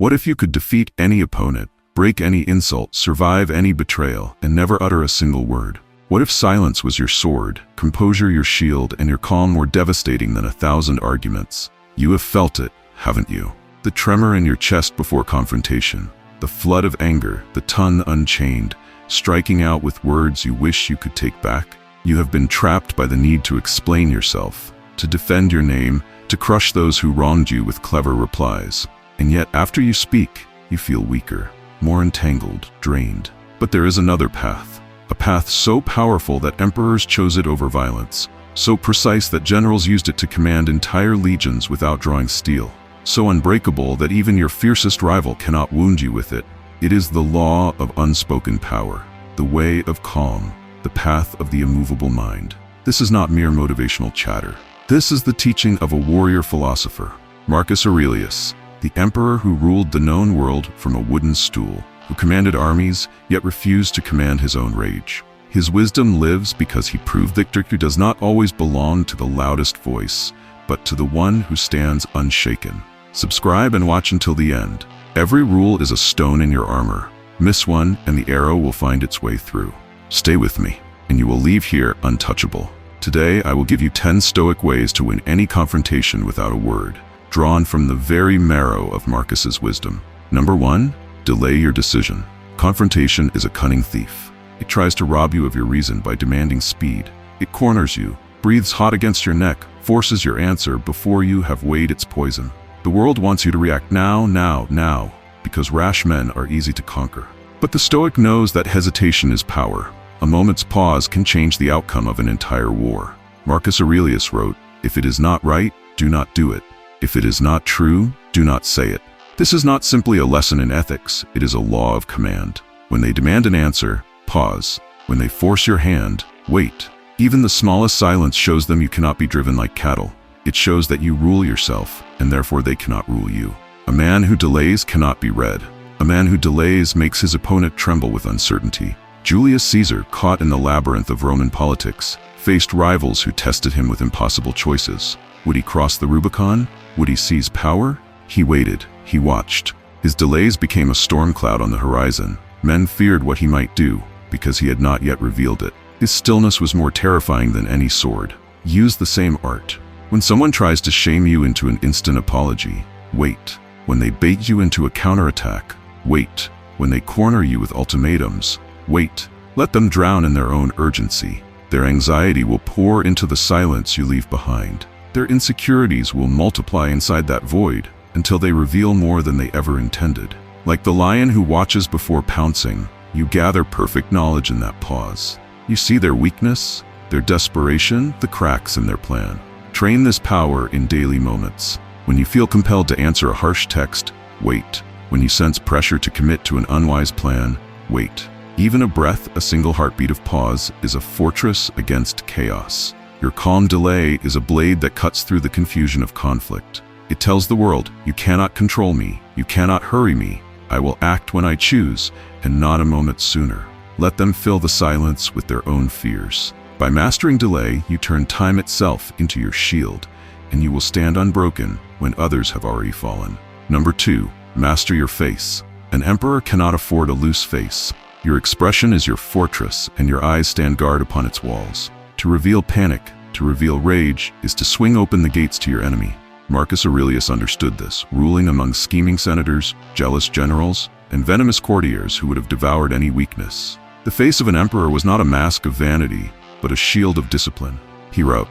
What if you could defeat any opponent, break any insult, survive any betrayal, and never utter a single word? What if silence was your sword, composure your shield, and your calm more devastating than 1,000 arguments? You have felt it, haven't you? The tremor in your chest before confrontation, the flood of anger, the tongue unchained, striking out with words you wish you could take back. You have been trapped by the need to explain yourself, to defend your name, to crush those who wronged you with clever replies. And yet, after you speak, you feel weaker, more entangled, drained. But there is another path, a path so powerful that emperors chose it over violence, so precise that generals used it to command entire legions without drawing steel, so unbreakable that even your fiercest rival cannot wound you with it. It is the law of unspoken power, the way of calm, the path of the immovable mind. This is not mere motivational chatter. This is the teaching of a warrior philosopher, Marcus Aurelius, the emperor who ruled the known world from a wooden stool, who commanded armies yet refused to command his own rage. His wisdom lives because he proved that victory does not always belong to the loudest voice, but to the one who stands unshaken. Subscribe and watch until the end. Every rule is a stone in your armor. Miss one and the arrow will find its way through. Stay with me, and you will leave here untouchable. Today, I will give you 10 Stoic ways to win any confrontation without a word, drawn from the very marrow of Marcus's wisdom. Number 1, delay your decision. Confrontation is a cunning thief. It tries to rob you of your reason by demanding speed. It corners you, breathes hot against your neck, forces your answer before you have weighed its poison. The world wants you to react now, because rash men are easy to conquer. But the Stoic knows that hesitation is power. A moment's pause can change the outcome of an entire war. Marcus Aurelius wrote, "If it is not right, do not do it. If it is not true, do not say it." This is not simply a lesson in ethics, it is a law of command. When they demand an answer, pause. When they force your hand, wait. Even the smallest silence shows them you cannot be driven like cattle. It shows that you rule yourself, and therefore they cannot rule you. A man who delays cannot be read. A man who delays makes his opponent tremble with uncertainty. Julius Caesar, caught in the labyrinth of Roman politics, faced rivals who tested him with impossible choices. Would he cross the Rubicon? Would he seize power? He waited. He watched. His delays became a storm cloud on the horizon. Men feared what he might do, because he had not yet revealed it. His stillness was more terrifying than any sword. Use the same art. When someone tries to shame you into an instant apology, wait. When they bait you into a counterattack, wait. When they corner you with ultimatums, wait. Let them drown in their own urgency. Their anxiety will pour into the silence you leave behind. Their insecurities will multiply inside that void until they reveal more than they ever intended. Like the lion who watches before pouncing, you gather perfect knowledge in that pause. You see their weakness, their desperation, the cracks in their plan. Train this power in daily moments. When you feel compelled to answer a harsh text, wait. When you sense pressure to commit to an unwise plan, wait. Even a breath, a single heartbeat of pause, is a fortress against chaos. Your calm delay is a blade that cuts through the confusion of conflict. It tells the world, you cannot control me, you cannot hurry me. I will act when I choose, and not a moment sooner. Let them fill the silence with their own fears. By mastering delay, you turn time itself into your shield, and you will stand unbroken when others have already fallen. Number 2, master your face. An emperor cannot afford a loose face. Your expression is your fortress, and your eyes stand guard upon its walls. To reveal panic, to reveal rage, is to swing open the gates to your enemy. Marcus Aurelius understood this, ruling among scheming senators, jealous generals, and venomous courtiers who would have devoured any weakness. The face of an emperor was not a mask of vanity, but a shield of discipline. He wrote,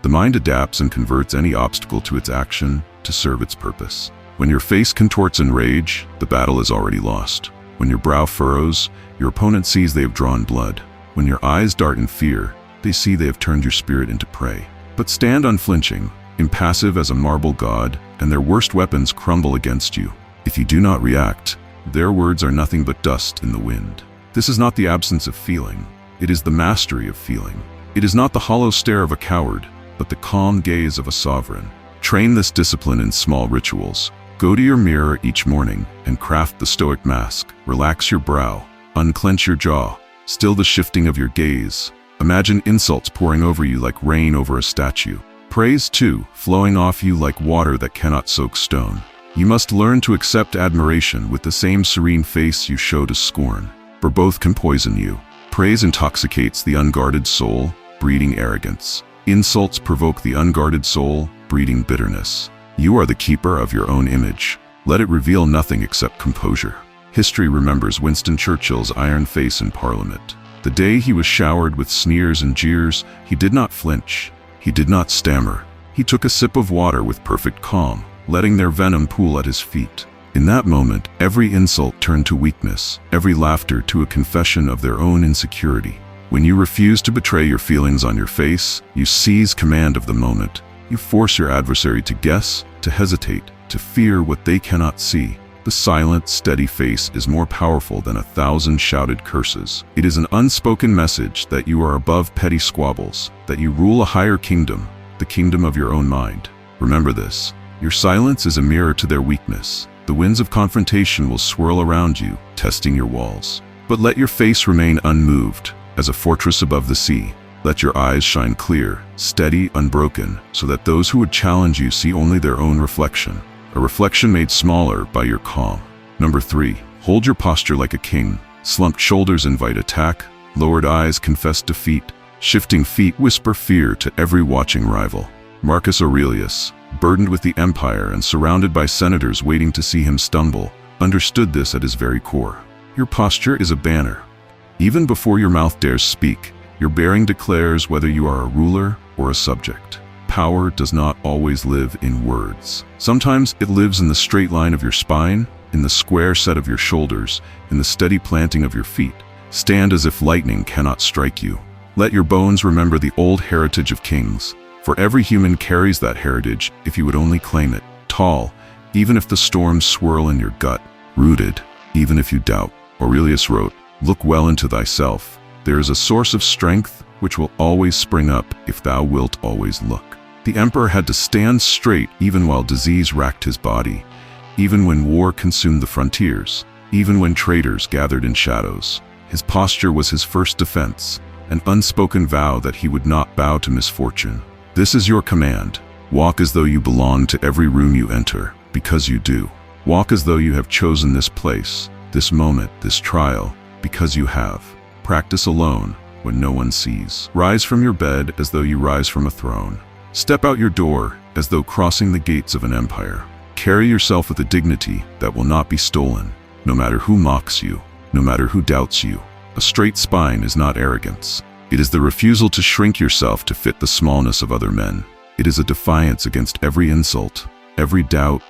"The mind adapts and converts any obstacle to its action to serve its purpose." When your face contorts in rage, the battle is already lost. When your brow furrows, your opponent sees they have drawn blood. When your eyes dart in fear, they see they have turned your spirit into prey. But stand unflinching, impassive as a marble god, and their worst weapons crumble against you. If you do not react, their words are nothing but dust in the wind. This is not the absence of feeling. It is the mastery of feeling. It is not the hollow stare of a coward, but the calm gaze of a sovereign. Train this discipline in small rituals. Go to your mirror each morning and craft the Stoic mask. Relax your brow, unclench your jaw, still the shifting of your gaze. Imagine insults pouring over you like rain over a statue. Praise too, flowing off you like water that cannot soak stone. You must learn to accept admiration with the same serene face you show to scorn, for both can poison you. Praise intoxicates the unguarded soul, breeding arrogance. Insults provoke the unguarded soul, breeding bitterness. You are the keeper of your own image. Let it reveal nothing except composure. History remembers Winston Churchill's iron face in Parliament. The day he was showered with sneers and jeers, he did not flinch. He did not stammer. He took a sip of water with perfect calm, letting their venom pool at his feet. In that moment, every insult turned to weakness, every laughter to a confession of their own insecurity. When you refuse to betray your feelings on your face, you seize command of the moment. You force your adversary to guess, to hesitate, to fear what they cannot see. The silent, steady face is more powerful than 1,000 shouted curses. It is an unspoken message that you are above petty squabbles, that you rule a higher kingdom, the kingdom of your own mind. Remember this. Your silence is a mirror to their weakness. The winds of confrontation will swirl around you, testing your walls. But let your face remain unmoved, as a fortress above the sea. Let your eyes shine clear, steady, unbroken, so that those who would challenge you see only their own reflection. A reflection made smaller by your calm. Number 3. Hold your posture like a king. Slumped shoulders invite attack. Lowered eyes confess defeat. Shifting feet whisper fear to every watching rival. Marcus Aurelius, burdened with the empire and surrounded by senators waiting to see him stumble, understood this at his very core. Your posture is a banner. Even before your mouth dares speak, your bearing declares whether you are a ruler or a subject. Power does not always live in words. Sometimes it lives in the straight line of your spine, in the square set of your shoulders, in the steady planting of your feet. Stand as if lightning cannot strike you. Let your bones remember the old heritage of kings, for every human carries that heritage if you would only claim it. Tall, even if the storms swirl in your gut. Rooted, even if you doubt. Aurelius wrote, "Look well into thyself. There is a source of strength which will always spring up if thou wilt always look." The emperor had to stand straight even while disease racked his body, even when war consumed the frontiers, even when traitors gathered in shadows. His posture was his first defense, an unspoken vow that he would not bow to misfortune. This is your command. Walk as though you belong to every room you enter, because you do. Walk as though you have chosen this place, this moment, this trial, because you have. Practice alone when no one sees. Rise from your bed as though you rise from a throne. Step out your door as though crossing the gates of an empire. Carry yourself with a dignity that will not be stolen, no matter who mocks you, no matter who doubts you. A straight spine is not arrogance. It is the refusal to shrink yourself to fit the smallness of other men. It is a defiance against every insult, every doubt,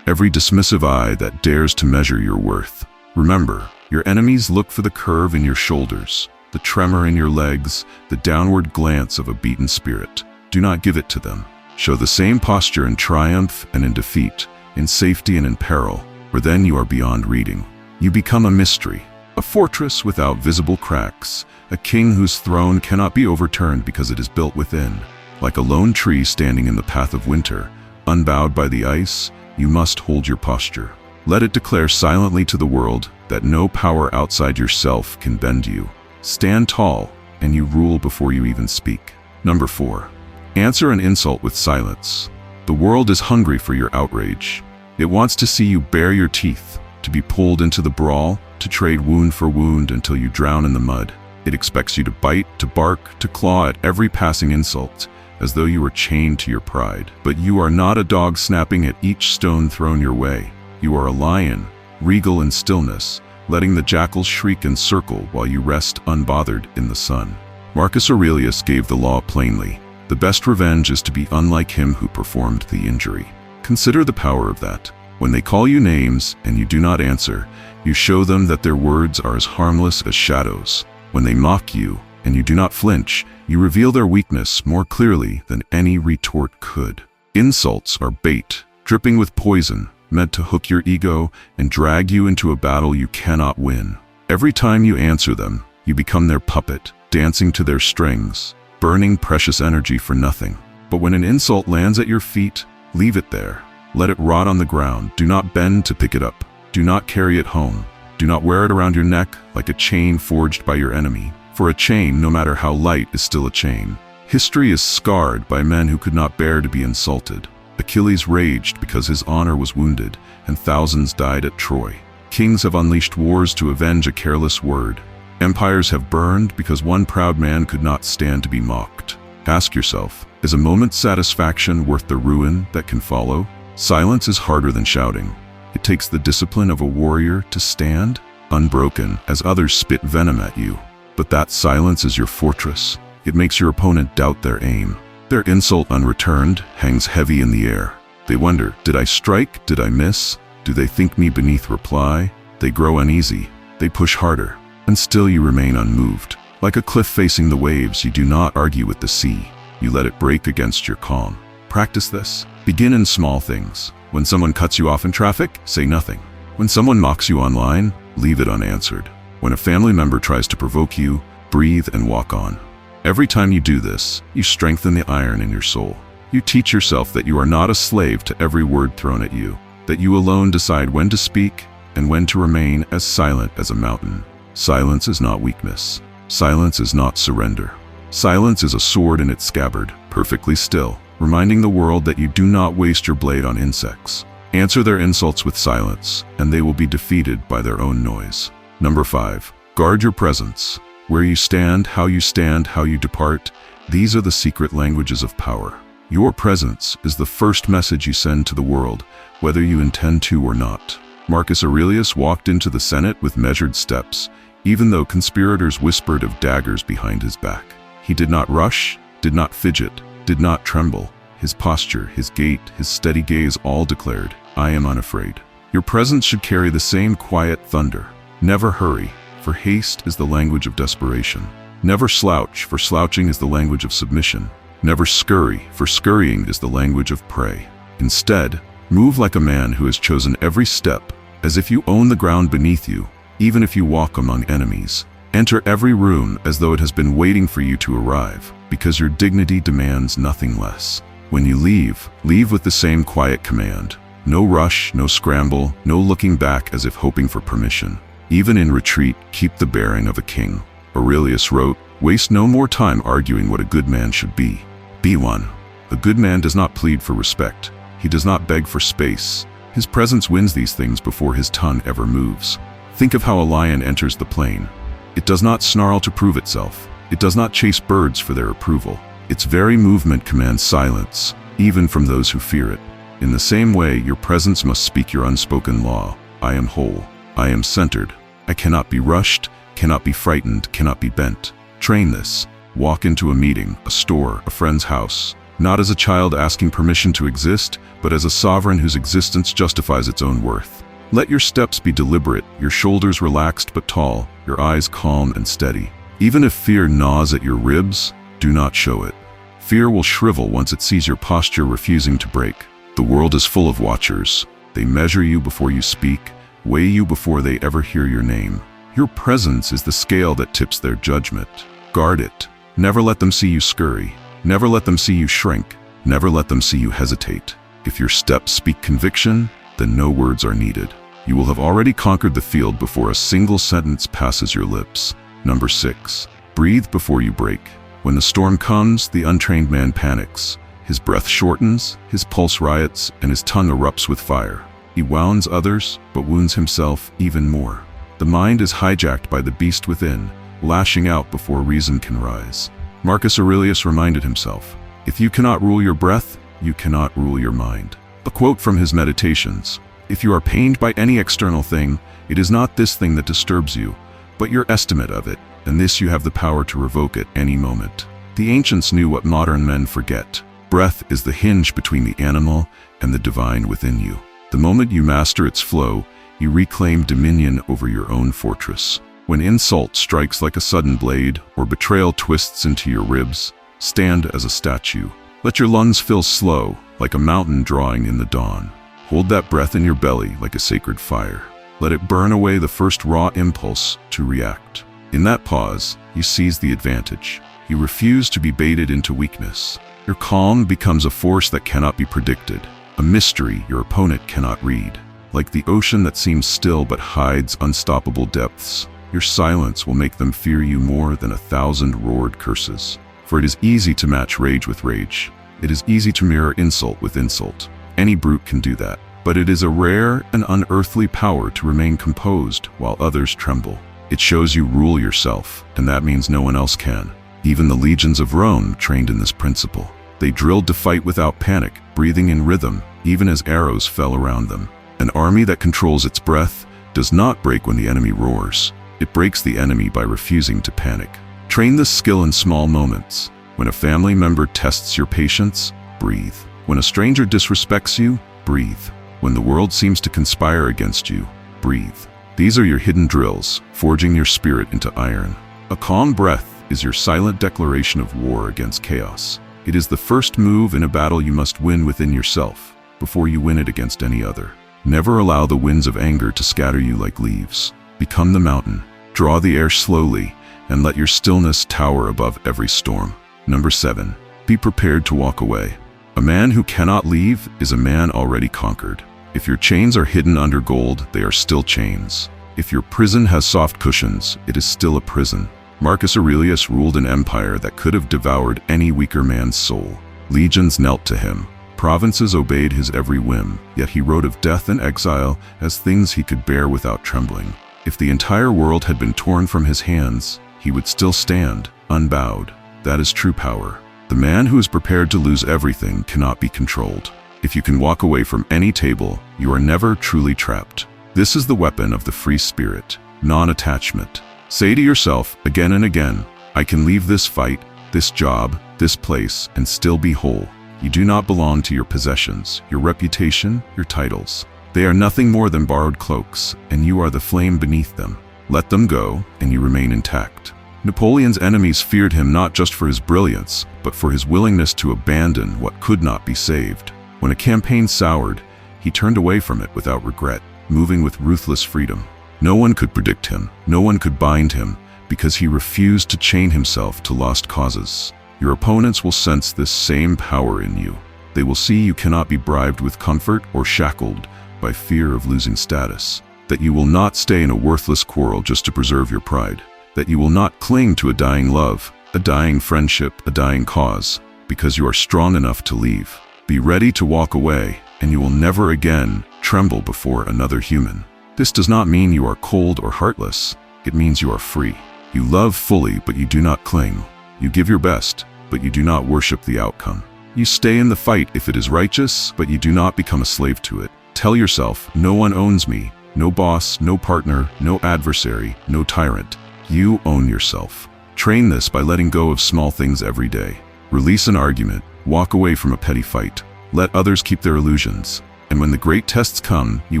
every dismissive eye that dares to measure your worth. Remember, your enemies look for the curve in your shoulders, the tremor in your legs, the downward glance of a beaten spirit. Do not give it to them. Show the same posture in triumph and in defeat, in safety and in peril, for then you are beyond reading. You become a mystery, a fortress without visible cracks, a king whose throne cannot be overturned because it is built within. Like a lone tree standing in the path of winter, unbowed by the ice, you must hold your posture. Let it declare silently to the world that no power outside yourself can bend you. Stand tall, and you rule before you even speak. Number 4. Answer an insult with silence. The world is hungry for your outrage. It wants to see you bare your teeth, to be pulled into the brawl, to trade wound for wound until you drown in the mud. It expects you to bite, to bark, to claw at every passing insult, as though you were chained to your pride. But you are not a dog snapping at each stone thrown your way. You are a lion, regal in stillness, letting the jackals shriek and circle while you rest unbothered in the sun. Marcus Aurelius gave the law plainly. The best revenge is to be unlike him who performed the injury. Consider the power of that. When they call you names and you do not answer, you show them that their words are as harmless as shadows. When they mock you and you do not flinch, you reveal their weakness more clearly than any retort could. Insults are bait, dripping with poison, meant to hook your ego and drag you into a battle you cannot win. Every time you answer them, you become their puppet, dancing to their strings, burning precious energy for nothing. But when an insult lands at your feet, leave it there. Let it rot on the ground. Do not bend to pick it up. Do not carry it home. Do not wear it around your neck like a chain forged by your enemy. For a chain, no matter how light, is still a chain. History is scarred by men who could not bear to be insulted. Achilles raged because his honor was wounded, and thousands died at Troy. Kings have unleashed wars to avenge a careless word. Empires have burned because one proud man could not stand to be mocked. Ask yourself, is a moment's satisfaction worth the ruin that can follow? Silence is harder than shouting. It takes the discipline of a warrior to stand unbroken as others spit venom at you. But that silence is your fortress. It makes your opponent doubt their aim. Their insult unreturned hangs heavy in the air. They wonder, did I strike? Did I miss? Do they think me beneath reply? They grow uneasy. They push harder. And still you remain unmoved. Like a cliff facing the waves, you do not argue with the sea. You let it break against your calm. Practice this. Begin in small things. When someone cuts you off in traffic, say nothing. When someone mocks you online, leave it unanswered. When a family member tries to provoke you, breathe and walk on. Every time you do this, you strengthen the iron in your soul. You teach yourself that you are not a slave to every word thrown at you, that you alone decide when to speak and when to remain as silent as a mountain. Silence is not weakness. Silence is not surrender. Silence is a sword in its scabbard, perfectly still, reminding the world that you do not waste your blade on insects. Answer their insults with silence, and they will be defeated by their own noise. Number 5. Guard your presence. Where you stand, how you depart, these are the secret languages of power. Your presence is the first message you send to the world, whether you intend to or not. Marcus Aurelius walked into the Senate with measured steps, even though conspirators whispered of daggers behind his back. He did not rush, did not fidget, did not tremble. His posture, his gait, his steady gaze all declared, I am unafraid. Your presence should carry the same quiet thunder. Never hurry, for haste is the language of desperation. Never slouch, for slouching is the language of submission. Never scurry, for scurrying is the language of prey. Instead, move like a man who has chosen every step, as if you own the ground beneath you, even if you walk among enemies. Enter every room as though it has been waiting for you to arrive, because your dignity demands nothing less. When you leave, leave with the same quiet command. No rush, no scramble, no looking back as if hoping for permission. Even in retreat, keep the bearing of a king. Aurelius wrote, waste no more time arguing what a good man should be. Be one. A good man does not plead for respect. He does not beg for space. His presence wins these things before his tongue ever moves. Think of how a lion enters the plain. It does not snarl to prove itself. It does not chase birds for their approval. Its very movement commands silence, even from those who fear it. In the same way, your presence must speak your unspoken law. I am whole. I am centered. I cannot be rushed, cannot be frightened, cannot be bent. Train this. Walk into a meeting, a store, a friend's house, not as a child asking permission to exist, but as a sovereign whose existence justifies its own worth. Let your steps be deliberate, your shoulders relaxed but tall, your eyes calm and steady. Even if fear gnaws at your ribs, do not show it. Fear will shrivel once it sees your posture refusing to break. The world is full of watchers. They measure you before you speak, weigh you before they ever hear your name. Your presence is the scale that tips their judgment. Guard it. Never let them see you scurry. Never let them see you shrink. Never let them see you hesitate. If your steps speak conviction, then no words are needed. You will have already conquered the field before a single sentence passes your lips. Number 6. Breathe before you break. When the storm comes, the untrained man panics. His breath shortens, his pulse riots, and his tongue erupts with fire. He wounds others, but wounds himself even more. The mind is hijacked by the beast within, lashing out before reason can rise. Marcus Aurelius reminded himself, if you cannot rule your breath, you cannot rule your mind. A quote from his Meditations, if you are pained by any external thing, it is not this thing that disturbs you, but your estimate of it, and this you have the power to revoke at any moment. The ancients knew what modern men forget. Breath is the hinge between the animal and the divine within you. The moment you master its flow, you reclaim dominion over your own fortress. When insult strikes like a sudden blade, or betrayal twists into your ribs, stand as a statue. Let your lungs fill slow, like a mountain drawing in the dawn. Hold that breath in your belly like a sacred fire. Let it burn away the first raw impulse to react. In that pause, you seize the advantage. You refuse to be baited into weakness. Your calm becomes a force that cannot be predicted, a mystery your opponent cannot read. Like the ocean that seems still but hides unstoppable depths, your silence will make them fear you more than 1,000 roared curses. For it is easy to match rage with rage. It is easy to mirror insult with insult. Any brute can do that. But it is a rare and unearthly power to remain composed while others tremble. It shows you rule yourself, and that means no one else can. Even the legions of Rome trained in this principle. They drilled to fight without panic, breathing in rhythm, even as arrows fell around them. An army that controls its breath does not break when the enemy roars. It breaks the enemy by refusing to panic. Train this skill in small moments. When a family member tests your patience, breathe. When a stranger disrespects you, breathe. When the world seems to conspire against you, breathe. These are your hidden drills, forging your spirit into iron. A calm breath is your silent declaration of war against chaos. It is the first move in a battle you must win within yourself, before you win it against any other. Never allow the winds of anger to scatter you like leaves. Become the mountain. Draw the air slowly, and let your stillness tower above every storm. Number 7. Be prepared to walk away. A man who cannot leave is a man already conquered. If your chains are hidden under gold, they are still chains. If your prison has soft cushions, it is still a prison. Marcus Aurelius ruled an empire that could have devoured any weaker man's soul. Legions knelt to him. Provinces obeyed his every whim, yet he wrote of death and exile as things he could bear without trembling. If the entire world had been torn from his hands, he would still stand, unbowed. That is true power. The man who is prepared to lose everything cannot be controlled. If you can walk away from any table, you are never truly trapped. This is the weapon of the free spirit, non-attachment. Say to yourself again and again, I can leave this fight, this job, this place, and still be whole. You do not belong to your possessions, your reputation, your titles. They are nothing more than borrowed cloaks, and you are the flame beneath them. Let them go, and you remain intact. Napoleon's enemies feared him not just for his brilliance, but for his willingness to abandon what could not be saved. When a campaign soured, he turned away from it without regret, moving with ruthless freedom. No one could predict him, no one could bind him, because he refused to chain himself to lost causes. Your opponents will sense this same power in you. They will see you cannot be bribed with comfort or shackled by fear of losing status. That you will not stay in a worthless quarrel just to preserve your pride. That you will not cling to a dying love, a dying friendship, a dying cause, because you are strong enough to leave. Be ready to walk away, and you will never again tremble before another human. This does not mean you are cold or heartless. It means you are free. You love fully, but you do not cling. You give your best, but you do not worship the outcome. You stay in the fight if it is righteous, but you do not become a slave to it. Tell yourself, no one owns me. No boss, no partner, no adversary, no tyrant. You own yourself. Train this by letting go of small things every day. Release an argument. Walk away from a petty fight. Let others keep their illusions. And when the great tests come, you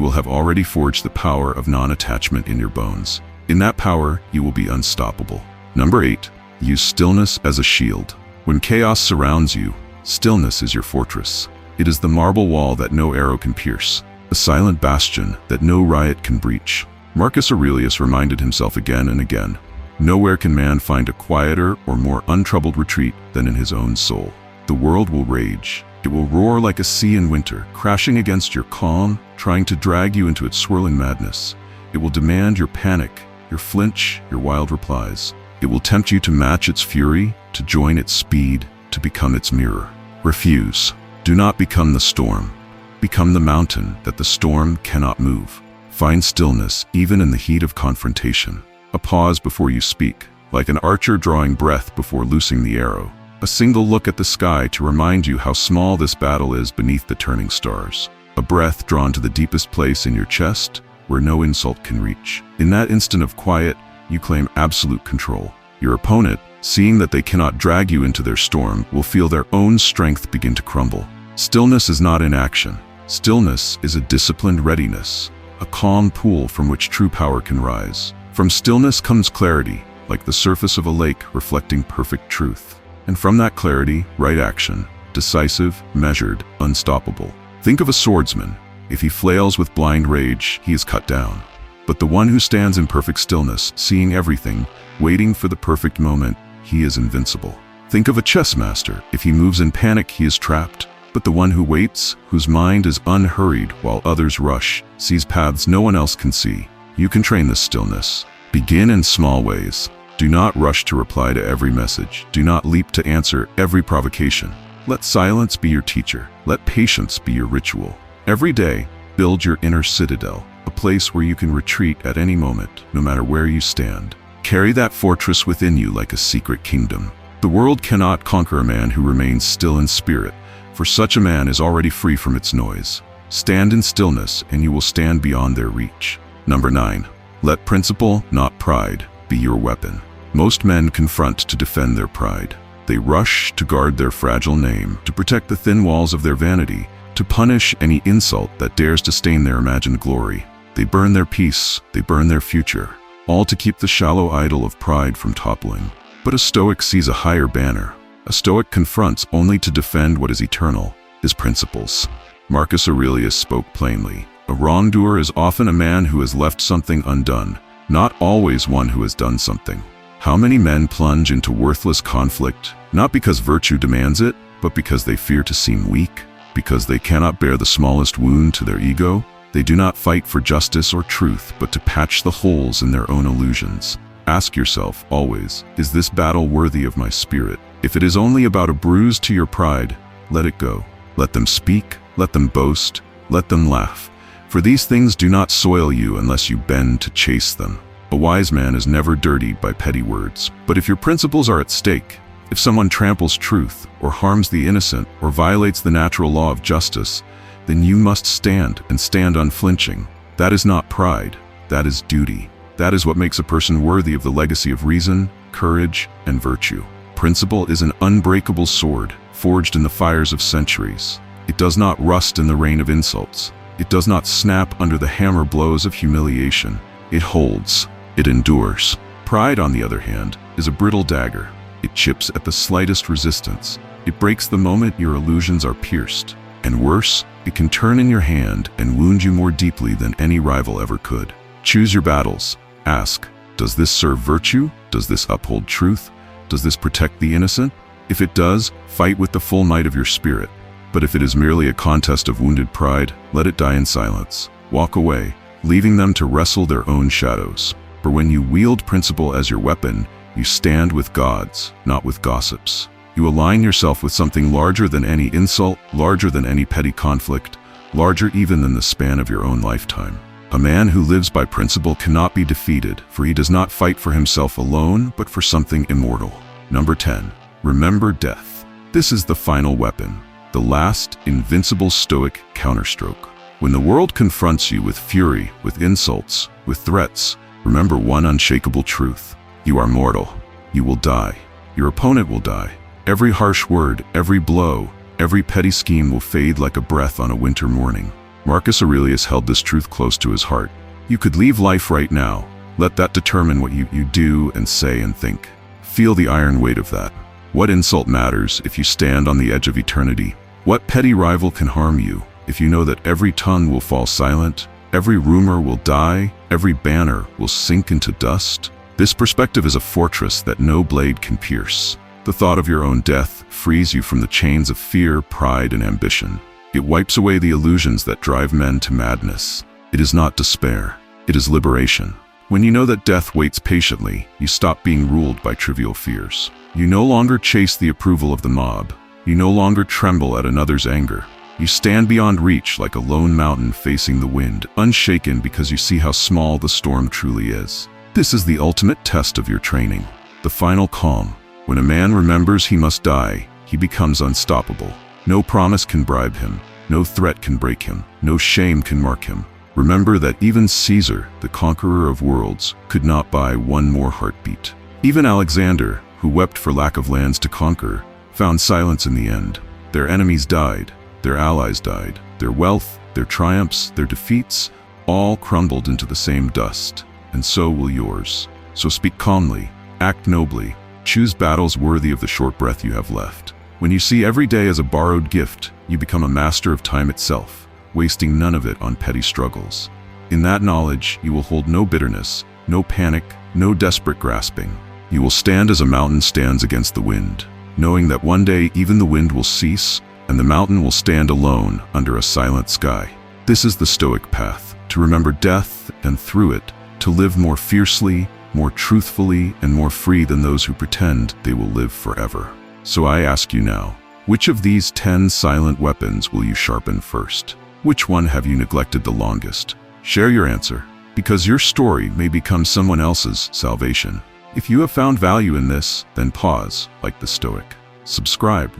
will have already forged the power of non-attachment in your bones. In that power, you will be unstoppable. Number 8. Use stillness as a shield. When chaos surrounds you, stillness is your fortress. It is the marble wall that no arrow can pierce, a silent bastion that no riot can breach. Marcus Aurelius reminded himself again and again, nowhere can man find a quieter or more untroubled retreat than in his own soul. The world will rage. It will roar like a sea in winter, crashing against your calm, trying to drag you into its swirling madness. It will demand your panic, your flinch, your wild replies. It will tempt you to match its fury, to join its speed, to become its mirror. Refuse. Do not become the storm. Become the mountain that the storm cannot move. Find stillness even in the heat of confrontation. A pause before you speak, like an archer drawing breath before loosing the arrow. A single look at the sky to remind you how small this battle is beneath the turning stars. A breath drawn to the deepest place in your chest, where no insult can reach. In that instant of quiet, you claim absolute control. Your opponent, seeing that they cannot drag you into their storm, will feel their own strength begin to crumble. Stillness is not inaction. Stillness is a disciplined readiness, a calm pool from which true power can rise. From stillness comes clarity, like the surface of a lake reflecting perfect truth. And from that clarity, right action, decisive, measured, unstoppable. Think of a swordsman. If he flails with blind rage, he is cut down. But the one who stands in perfect stillness, seeing everything, waiting for the perfect moment, he is invincible. Think of a chess master. If he moves in panic, he is trapped. But the one who waits, whose mind is unhurried while others rush, sees paths no one else can see. You can train this stillness. Begin in small ways. Do not rush to reply to every message. Do not leap to answer every provocation. Let silence be your teacher. Let patience be your ritual. Every day, build your inner citadel, a place where you can retreat at any moment, no matter where you stand. Carry that fortress within you like a secret kingdom. The world cannot conquer a man who remains still in spirit, for such a man is already free from its noise. Stand in stillness, and you will stand beyond their reach. Number 9. Let principle, not pride, be your weapon. Most men confront to defend their pride. They rush to guard their fragile name, to protect the thin walls of their vanity, to punish any insult that dares to stain their imagined glory. They burn their peace, they burn their future, all to keep the shallow idol of pride from toppling. But a Stoic sees a higher banner. A Stoic confronts only to defend what is eternal, his principles. Marcus Aurelius spoke plainly. A wrongdoer is often a man who has left something undone, not always one who has done something. How many men plunge into worthless conflict, not because virtue demands it, but because they fear to seem weak, because they cannot bear the smallest wound to their ego? They do not fight for justice or truth, but to patch the holes in their own illusions. Ask yourself always, is this battle worthy of my spirit? If it is only about a bruise to your pride, let it go. Let them speak, let them boast, let them laugh. For these things do not soil you unless you bend to chase them. A wise man is never dirtied by petty words. But if your principles are at stake, if someone tramples truth, or harms the innocent, or violates the natural law of justice, then you must stand, and stand unflinching. That is not pride, that is duty. That is what makes a person worthy of the legacy of reason, courage, and virtue. Principle is an unbreakable sword, forged in the fires of centuries. It does not rust in the rain of insults. It does not snap under the hammer blows of humiliation. It holds. It endures. Pride, on the other hand, is a brittle dagger. It chips at the slightest resistance. It breaks the moment your illusions are pierced. And worse, it can turn in your hand and wound you more deeply than any rival ever could. Choose your battles. Ask, does this serve virtue? Does this uphold truth? Does this protect the innocent? If it does, fight with the full might of your spirit. But if it is merely a contest of wounded pride, let it die in silence. Walk away, leaving them to wrestle their own shadows. For when you wield principle as your weapon, you stand with gods, not with gossips. You align yourself with something larger than any insult, larger than any petty conflict, larger even than the span of your own lifetime. A man who lives by principle cannot be defeated, for he does not fight for himself alone, but for something immortal. Number 10. Remember death. This is the final weapon, the last invincible Stoic counterstroke. When the world confronts you with fury, with insults, with threats, remember one unshakable truth. You are mortal. You will die. Your opponent will die. Every harsh word, every blow, every petty scheme will fade like a breath on a winter morning. Marcus Aurelius held this truth close to his heart. You could leave life right now. Let that determine what you do and say and think. Feel the iron weight of that. What insult matters if you stand on the edge of eternity? What petty rival can harm you if you know that every tongue will fall silent, every rumor will die, every banner will sink into dust? This perspective is a fortress that no blade can pierce. The thought of your own death frees you from the chains of fear, pride, and ambition. It wipes away the illusions that drive men to madness. It is not despair. It is liberation. When you know that death waits patiently, you stop being ruled by trivial fears. You no longer chase the approval of the mob. You no longer tremble at another's anger. You stand beyond reach like a lone mountain facing the wind, unshaken because you see how small the storm truly is. This is the ultimate test of your training, the final calm. When a man remembers he must die, he becomes unstoppable. No promise can bribe him, no threat can break him, no shame can mark him. Remember that even Caesar, the conqueror of worlds, could not buy one more heartbeat. Even Alexander, who wept for lack of lands to conquer, found silence in the end. Their enemies died, their allies died, their wealth, their triumphs, their defeats, all crumbled into the same dust. And so will yours. So speak calmly, act nobly, choose battles worthy of the short breath you have left. When you see every day as a borrowed gift, you become a master of time itself, wasting none of it on petty struggles. In that knowledge, you will hold no bitterness, no panic, no desperate grasping. You will stand as a mountain stands against the wind, knowing that one day even the wind will cease, and the mountain will stand alone under a silent sky. This is the Stoic path, to remember death, and through it, to live more fiercely, more truthfully, and more free than those who pretend they will live forever. So I ask you now, Which of these 10 silent weapons will you sharpen first? Which one have you neglected the longest? Share your answer, because your story may become someone else's salvation. If you have found value in this, then pause, like the Stoic. Subscribe,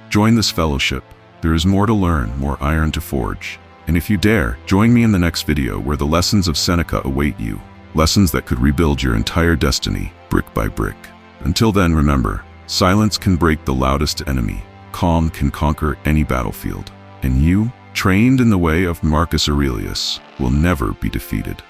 join this fellowship. There is more to learn, more iron to forge. And if you dare, join me in the next video where the lessons of Seneca await you. Lessons that could rebuild your entire destiny, brick by brick. Until then, remember, silence can break the loudest enemy. Calm can conquer any battlefield. And you, trained in the way of Marcus Aurelius, will never be defeated.